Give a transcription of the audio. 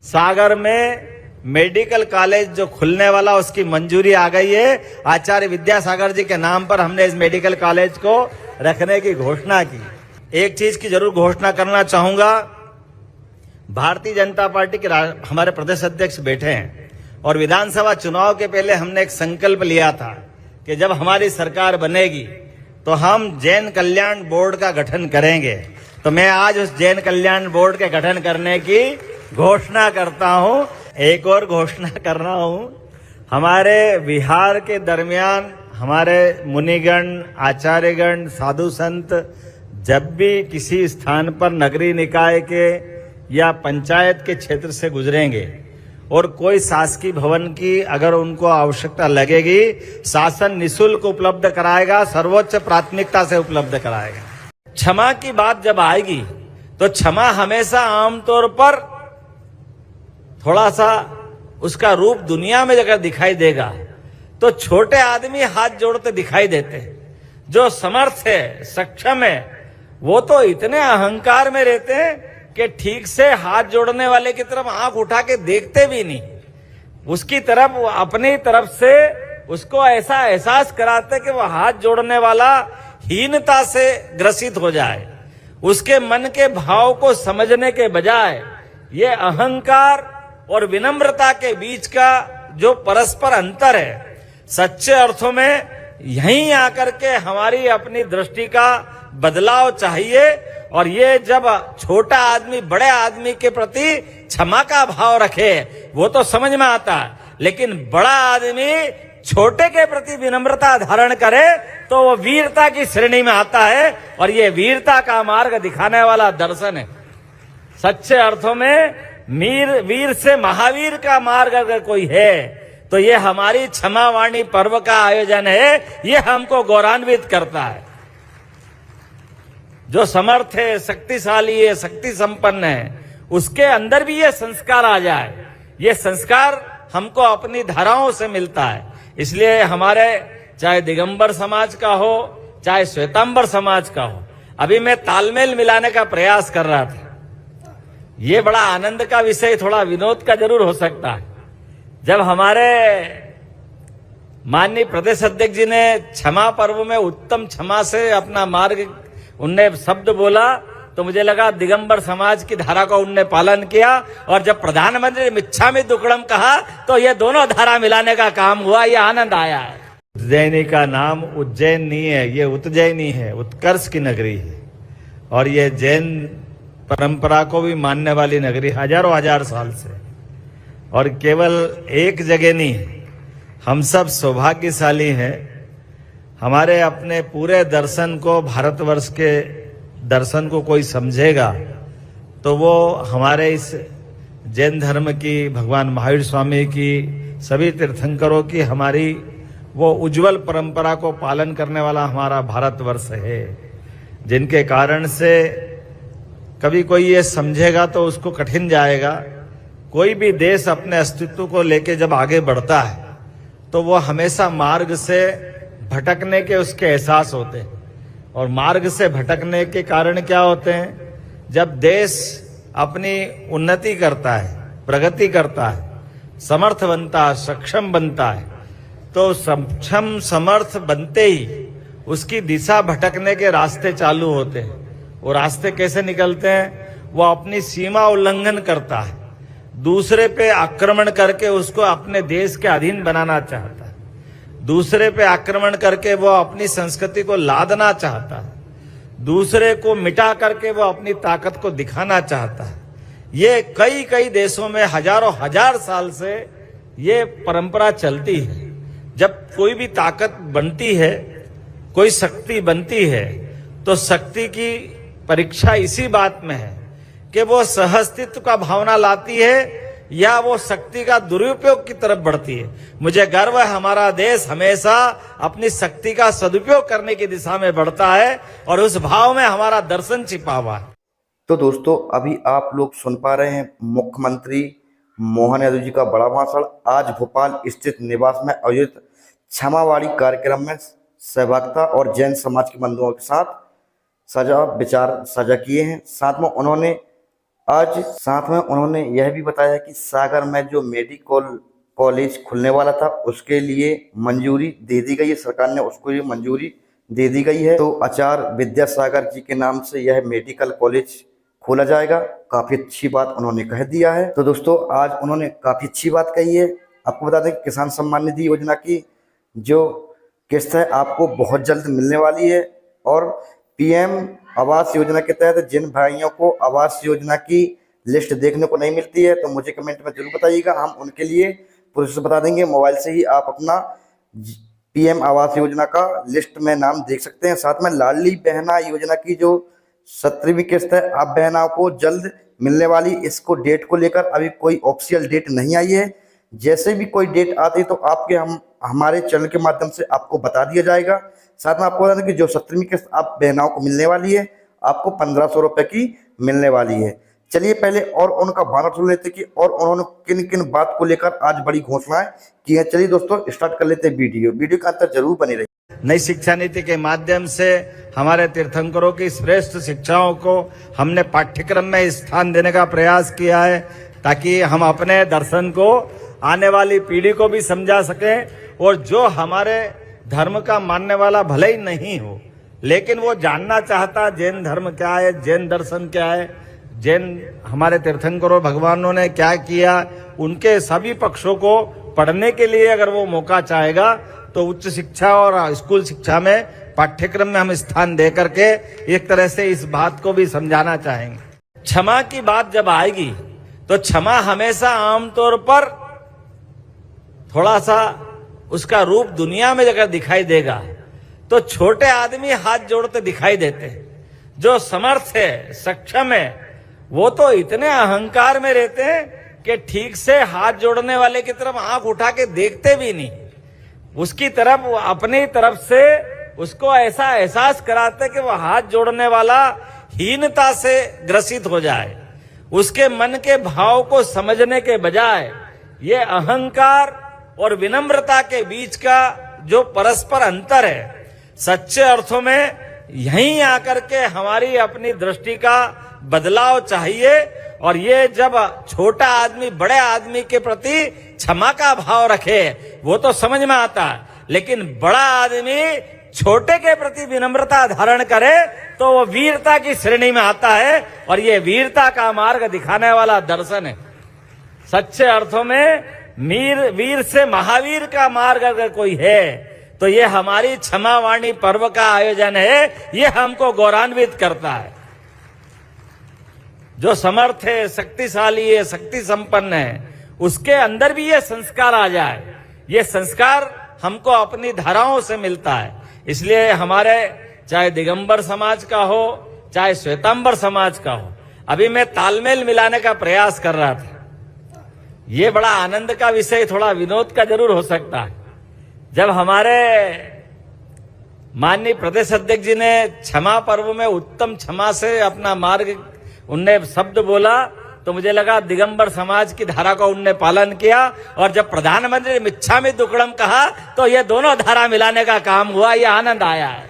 सागर में medical college जो खुलने वाला उसकी मंजूरी आ गई है। आचार्य विद्यासागर जी के नाम पर हमने इस मेडिकल कॉलेज को रखने की घोषणा की। एक चीज की जरूर घोषणा करना चाहूंगा, भारतीय जनता पार्टी के हमारे प्रदेश अध्यक्ष बैठे हैं और विधानसभा चुनाव के पहले हमने एक संकल्प लिया था कि जब हमारी सरकार बनेगी तो हम जैन कल्याण बोर्ड का गठन करेंगे। तो मैं आज उस जैन कल्याण बोर्ड के गठन करने की घोषणा करता हूं। एक और घोषणा कर रहा हूं, हमारे बिहार के दरमियान हमारे मुनिगण, आचार्यगण, साधु संत जब भी किसी स्थान पर नगरीय निकाय के या पंचायत के क्षेत्र से गुजरेंगे और कोई शासकीय भवन की अगर उनको आवश्यकता लगेगी, शासन निःशुल्क उपलब्ध कराएगा, सर्वोच्च प्राथमिकता से उपलब्ध कराएगा। क्षमा की बात जब आएगी तो क्षमा हमेशा आमतौर पर थोड़ा सा उसका रूप दुनिया में अगर दिखाई देगा तो छोटे आदमी हाथ जोड़ते दिखाई देते हैं। जो समर्थ है, सक्षम है, वो तो इतने अहंकार में रहते हैं कि ठीक से हाथ जोड़ने वाले की तरफ आंख उठा के देखते भी नहीं। उसकी तरफ, अपनी तरफ से उसको ऐसा एहसास कराते कि वो हाथ जोड़ने वाला हीनता से ग्रसित हो जाए। उसके मन के भाव को समझने के बजाय ये अहंकार और विनम्रता के बीच का जो परस्पर अंतर है, सच्चे अर्थों में यहीं आकर के हमारी अपनी दृष्टि का बदलाव चाहिए। और ये जब छोटा आदमी बड़े आदमी के प्रति क्षमा का भाव रखे वो तो समझ में आता है, लेकिन बड़ा आदमी छोटे के प्रति विनम्रता धारण करे तो वो वीरता की श्रेणी में आता है। और ये वीरता का मार्ग दिखाने वाला दर्शन है। सच्चे अर्थों में वीर से महावीर का मार्ग अगर कोई है तो ये हमारी क्षमावाणी पर्व का आयोजन है। ये हमको गौरवान्वित करता है। जो समर्थ है, शक्तिशाली है, शक्ति संपन्न है, उसके अंदर भी ये संस्कार आ जाए। ये संस्कार हमको अपनी धाराओं से मिलता है। इसलिए हमारे चाहे दिगंबर समाज का हो, चाहे श्वेतांबर समाज का हो, अभी मैं तालमेल मिलाने का प्रयास कर रहा था। ये बड़ा आनंद का विषय, थोड़ा विनोद का जरूर हो सकता है। जब हमारे माननीय प्रदेश अध्यक्ष जी ने क्षमा पर्व में उत्तम क्षमा से अपना मार्ग उनने शब्द बोला तो मुझे लगा दिगंबर समाज की धारा का उनने पालन किया। और जब प्रधानमंत्री मिच्छामि दुक्कड़म कहा तो ये दोनों धारा मिलाने का काम हुआ। ये आनंद आया है। उज्जैनी का नाम उज्जैन नहीं है, ये उज्जैनी है, उत्कर्ष की नगरी है। और ये जैन परंपरा को भी मानने वाली नगरी हजारों हजार साल से। और केवल एक जगह नहीं, हम सब सौभाग्यशाली हैं। हमारे अपने पूरे दर्शन को, भारतवर्ष के दर्शन को कोई समझेगा तो वो हमारे इस जैन धर्म की, भगवान महावीर स्वामी की, सभी तीर्थंकरों की हमारी वो उज्जवल परंपरा को पालन करने वाला हमारा भारतवर्ष है। जिनके कारण से कभी कोई ये समझेगा तो उसको कठिन जाएगा। कोई भी देश अपने अस्तित्व को लेके जब आगे बढ़ता है तो वो हमेशा मार्ग से भटकने के उसके एहसास होते हैं। और मार्ग से भटकने के कारण क्या होते हैं? जब देश अपनी उन्नति करता है, प्रगति करता है, समर्थ बनता है, सक्षम बनता है, तो सक्षम समर्थ बनते ही उसकी दिशा भटकने के रास्ते चालू होते हैं। वो रास्ते कैसे निकलते हैं? वो अपनी सीमा उल्लंघन करता है, दूसरे पे आक्रमण करके उसको अपने देश के अधीन बनाना चाहता है, दूसरे पे आक्रमण करके वो अपनी संस्कृति को लादना चाहता है, दूसरे को मिटा करके वो अपनी ताकत को दिखाना चाहता है। ये कई कई देशों में हजारों हजार साल से ये परंपरा चलती है। जब कोई भी ताकत बनती है, कोई शक्ति बनती है, तो शक्ति की परीक्षा इसी बात में है कि वो सहअस्तित्व का भावना लाती है या वो शक्ति का दुरुपयोग की तरफ बढ़ती है। मुझे गर्व है हमारा देश हमेशा अपनी शक्ति का सदुपयोग करने की दिशा में बढ़ता है और उस भाव में हमारा दर्शन छिपा हुआ है। तो दोस्तों, अभी आप लोग सुन पा रहे हैं मुख्यमंत्री मोहन यादव जी का बड़ा भाषण। आज भोपाल स्थित निवास में आयोजित क्षमावाणी कार्यक्रम में सहभागिता और जैन समाज के बंधुओं के साथ साझा विचार साझा किए हैं। साथ में उन्होंने आज साथ में उन्होंने यह भी बताया कि सागर में जो मेडिकल कॉलेज खुलने वाला था उसके लिए मंजूरी दे दी गई है, सरकार ने उसको ये मंजूरी दे दी गई है। तो आचार्य विद्यासागर जी के नाम से यह मेडिकल कॉलेज खोला जाएगा। काफी अच्छी बात उन्होंने कह दिया है। तो दोस्तों आज उन्होंने काफी अच्छी बात कही है। आपको बता दें कि किसान सम्मान निधि योजना की जो किस्त है आपको बहुत जल्द मिलने वाली है। और पीएम आवास योजना के तहत जिन भाइयों को आवास योजना की लिस्ट देखने को नहीं मिलती है तो मुझे कमेंट में जरूर बताइएगा, हम उनके लिए प्रोसेस बता देंगे। मोबाइल से ही आप अपना पीएम आवास योजना का लिस्ट में नाम देख सकते हैं। साथ में लाडली बहना योजना की जो 17वीं किस्त है आप बहनाओं को जल्द मिलने वाली। इसको डेट को लेकर अभी कोई ऑफिशियल डेट नहीं आई है। जैसे भी कोई डेट आती है तो आपके हमारे चैनल के माध्यम से आपको बता दिया जाएगा। साथ में आपको बता दें कि जो 17वीं किस्त आप बहनाओं को मिलने वाली है आपको 1500 रुपये की मिलने वाली है। चलिए पहले और उनका बानर सुन लेते कि और उन्होंने किन किन बात को लेकर आज बड़ी घोषणाएं की है। चलिए दोस्तों स्टार्ट कर लेते हैं वीडियो का अंतर जरूर बनी रही। नई शिक्षा नीति के माध्यम से हमारे तीर्थंकरों की श्रेष्ठ शिक्षाओं को हमने पाठ्यक्रम में स्थान देने का प्रयास किया है ताकि हम अपने दर्शन को आने वाली पीढ़ी को भी समझा सकें। और जो हमारे धर्म का मानने वाला भले ही नहीं हो लेकिन वो जानना चाहता जैन धर्म क्या है, जैन दर्शन क्या है, जैन हमारे तीर्थंकरों भगवानों ने क्या किया, उनके सभी पक्षों को पढ़ने के लिए अगर वो मौका चाहेगा तो उच्च शिक्षा और स्कूल शिक्षा में पाठ्यक्रम में हम स्थान दे करके एक तरह से इस बात को भी समझाना चाहेंगे। क्षमा की बात जब आएगी तो क्षमा हमेशा आमतौर पर थोड़ा सा उसका रूप दुनिया में अगर दिखाई देगा तो छोटे आदमी हाथ जोड़ते दिखाई देते हैं। जो समर्थ है, सक्षम है, वो तो इतने अहंकार में रहते हैं कि ठीक से हाथ जोड़ने वाले की तरफ आंख उठा के देखते भी नहीं। उसकी तरफ अपनी तरफ से उसको ऐसा एहसास कराते कि वो हाथ जोड़ने वाला हीनता से ग्रसित हो जाए। उसके मन के भाव को समझने के बजाय ये अहंकार और विनम्रता के बीच का जो परस्पर अंतर है, सच्चे अर्थों में यहीं आकर के हमारी अपनी दृष्टि का बदलाव चाहिए। और ये जब छोटा आदमी बड़े आदमी के प्रति क्षमा का भाव रखे वो तो समझ में आता है, लेकिन बड़ा आदमी छोटे के प्रति विनम्रता धारण करे तो वो वीरता की श्रेणी में आता है। और ये वीरता का मार्ग दिखाने वाला दर्शन है। सच्चे अर्थों में वीर से महावीर का मार्ग अगर कोई है तो ये हमारी क्षमावाणी पर्व का आयोजन है। ये हमको गौरवान्वित करता है। जो समर्थ है, शक्तिशाली है, शक्ति संपन्न है, उसके अंदर भी ये संस्कार आ जाए। ये संस्कार हमको अपनी धाराओं से मिलता है। इसलिए हमारे चाहे दिगंबर समाज का हो चाहे श्वेतांबर समाज का हो, अभी मैं तालमेल मिलाने का प्रयास कर रहा था। ये बड़ा आनंद का विषय, थोड़ा विनोद का जरूर हो सकता है। जब हमारे माननीय प्रदेश अध्यक्ष जी ने क्षमा पर्व में उत्तम क्षमा से अपना मार्ग उनने शब्द बोला तो मुझे लगा दिगंबर समाज की धारा का उनने पालन किया। और जब प्रधानमंत्री मिच्छामि दुक्कड़म कहा तो ये दोनों धारा मिलाने का काम हुआ। ये आनंद आया है।